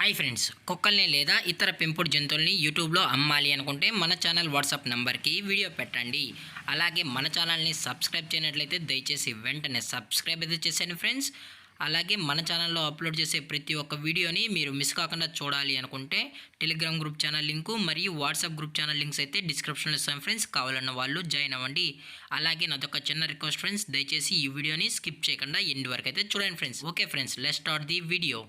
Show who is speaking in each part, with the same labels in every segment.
Speaker 1: Hi friends, కుక్కల్ని లేదా ఇతర పెంపుడు జంతువుల్ని యూట్యూబ్లో అమ్మాలి అనుకుంటే మన ఛానల్ వాట్సాప్ నెంబర్కి వీడియో పెట్టండి. అలాగే మన ఛానల్ని సబ్స్క్రైబ్ చేయనట్లయితే దయచేసి వెంటనే సబ్స్క్రైబ్ అయితే చేసేయండి ఫ్రెండ్స్. అలాగే మన ఛానల్లో అప్లోడ్ చేసే ప్రతి ఒక్క వీడియోని మీరు మిస్ కాకుండా చూడాలి అనుకుంటే టెలిగ్రామ్ గ్రూప్ ఛానల్ లింకు మరియు వాట్సాప్ గ్రూప్ ఛానల్ లింక్స్ అయితే డిస్క్రిప్షన్లో ఇస్తాం ఫ్రెండ్స్. కావాలన్న వాళ్ళు జాయిన్ అవ్వండి. అలాగే నాదొక చిన్న రిక్వెస్ట్ ఫ్రెండ్స్, దయచేసి ఈ వీడియోని స్కిప్ చేయకుండా ఎండ్ వరకు అయితే చూడండి friends. Okay friends, let's start the video.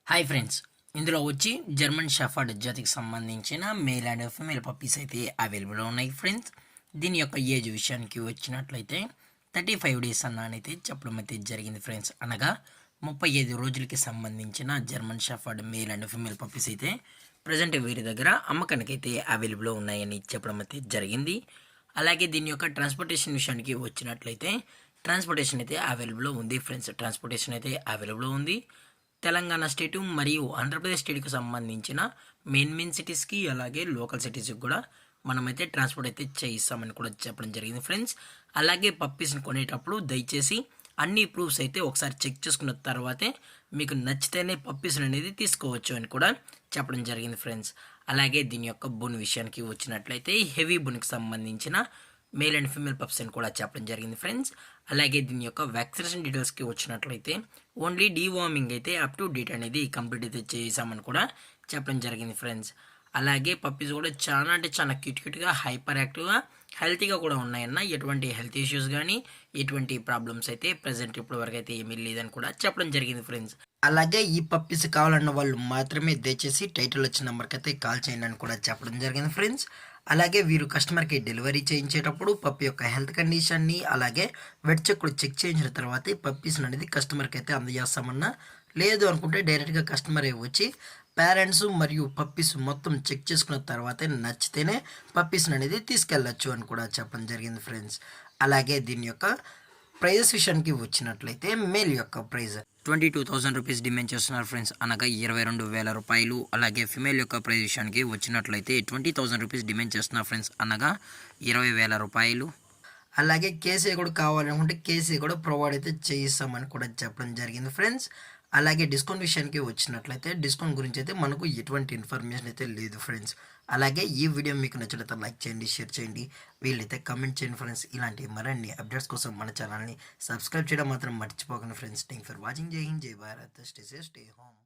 Speaker 1: Hi friends, ఇందులో వచ్చి జర్మన్ షెఫర్డ్ జాతికి సంబంధించిన మేల్ అండ్ ఫీమేల్ పప్పీస్ అయితే అవైలబుల్ ఉన్నాయి ఫ్రెండ్స్. దీని యొక్క ఏజ్ విషయానికి వచ్చినట్లయితే 35 డేస్ అన్నైతే చెప్పడం అయితే జరిగింది ఫ్రెండ్స్. అనగా 35 రోజులకి సంబంధించిన German shepherd male and female puppies అయితే ప్రజెంట్ వీరి దగ్గర అమ్మకానికి అయితే అవైలబుల్ ఉన్నాయని చెప్పడం అయితే జరిగింది. అలాగే దీని యొక్క ట్రాన్స్పోర్టేషన్ విషయానికి వచ్చినట్లయితే ట్రాన్స్పోర్టేషన్ అయితే అవైలబుల్ ఉంది ఫ్రెండ్స్. ట్రాన్స్పోర్టేషన్ అయితే అవైలబుల్ ఉంది. తెలంగాణ స్టేటు మరియు ఆంధ్రప్రదేశ్ స్టేట్కి సంబంధించిన మెయిన్ సిటీస్కి అలాగే లోకల్ సిటీస్కి కూడా మనమైతే ట్రాన్స్పోర్ట్ అయితే చేయిస్తామని కూడా చెప్పడం జరిగింది ఫ్రెండ్స్. అలాగే పప్పీస్ని కొనేటప్పుడు దయచేసి అన్ని ప్రూఫ్స్ అయితే ఒకసారి చెక్ చేసుకున్న తర్వాతే మీకు నచ్చితేనే పప్పీస్ని అనేది తీసుకోవచ్చు అని కూడా చెప్పడం జరిగింది ఫ్రెండ్స్. అలాగే దీని యొక్క బోన్ విషయానికి వచ్చినట్లయితే హెవీ బోన్కి సంబంధించిన మేల్ అండ్ ఫీమేల్ పప్స్ అని కూడా చెప్పడం జరిగింది ఫ్రెండ్స్. అలాగే దీని యొక్క వ్యాక్సినేషన్ డీటెయిల్స్కి వచ్చినట్లయితే ఓన్లీ డీవార్మింగ్ అయితే అప్ టు డేట్ అనేది కంప్లీట్ అయితే చేసామని కూడా చెప్పడం జరిగింది ఫ్రెండ్స్. అలాగే పప్పీస్ కూడా చాలా అంటే చాలా క్యూట్గా హైపర్ యాక్టివ్గా హెల్తీగా కూడా ఉన్నాయన్న. ఎటువంటి హెల్త్ ఇష్యూస్ కానీ ఎటువంటి ప్రాబ్లమ్స్ అయితే ప్రజెంట్ ఇప్పటి వరకు అయితే ఏమీ లేదని కూడా చెప్పడం జరిగింది ఫ్రెండ్స్. అలాగే ఈ పప్పీస్ కావాలన్న వాళ్ళు మాత్రమే దయచేసి టైటిల్ వచ్చిన నెంబర్కి అయితే కాల్ చేయండి అని కూడా చెప్పడం జరిగింది ఫ్రెండ్స్. అలాగే వీరు కస్టమర్కి డెలివరీ చేయించేటప్పుడు పప్పి యొక్క హెల్త్ కండిషన్ని అలాగే వెట్ చెక్ కూడా చెక్ చేయించిన తర్వాతే పప్పీస్ అనేది కస్టమర్కి అయితే అందజేస్తామన్నా. లేదు అనుకుంటే డైరెక్ట్గా కస్టమరే వచ్చి పేరెంట్స్ మరియు పప్పీస్ మొత్తం చెక్ చేసుకున్న తర్వాతే నచ్చితేనే పప్పీస్ని అనేది తీసుకెళ్ళచ్చు అని కూడా చెప్పడం జరిగింది ఫ్రెండ్స్. అలాగే దీని యొక్క ప్రైజెస్ విషయానికి వచ్చినట్లయితే మేల్ యొక్క ప్రైజ్ 22,000 రూపీస్ డిమాండ్ చేస్తున్నారు ఫ్రెండ్స్, అనగా 22,000 రూపాయలు. అలాగే ఫిమేల్ యొక్క ప్రైజ్ విషయానికి వచ్చినట్లయితే 20,000 రూపీస్ డిమాండ్ చేస్తున్నారు ఫ్రెండ్స్, అనగా 20,000 రూపాయలు. అలాగే కేసీ కూడా కావాలనుకుంటే కేసీ కూడా ప్రొవైడ్ అయితే చేయిస్తామని కూడా చెప్పడం జరిగింది ఫ్రెండ్స్. అలాగే డిస్కౌంట్ విషయానికి వచ్చినట్లయితే డిస్కౌంట్ గురించి అయితే మనకు ఎటువంటి ఇన్ఫర్మేషన్ అయితే లేదు ఫ్రెండ్స్. అలాగే ఈ వీడియో మీకు నచ్చినట్లయితే లైక్ చేయండి, షేర్ చేయండి, వీళ్ళైతే కమెంట్ చేయండి ఫ్రెండ్స్. ఇలాంటి మరిన్ని అప్డేట్స్ కోసం మన ఛానల్ని సబ్స్క్రైబ్ చేయడం మాత్రం మర్చిపోకండి ఫ్రెండ్స్. Thank for watching. జై హింద్, జై Bharat, stay safe, stay home.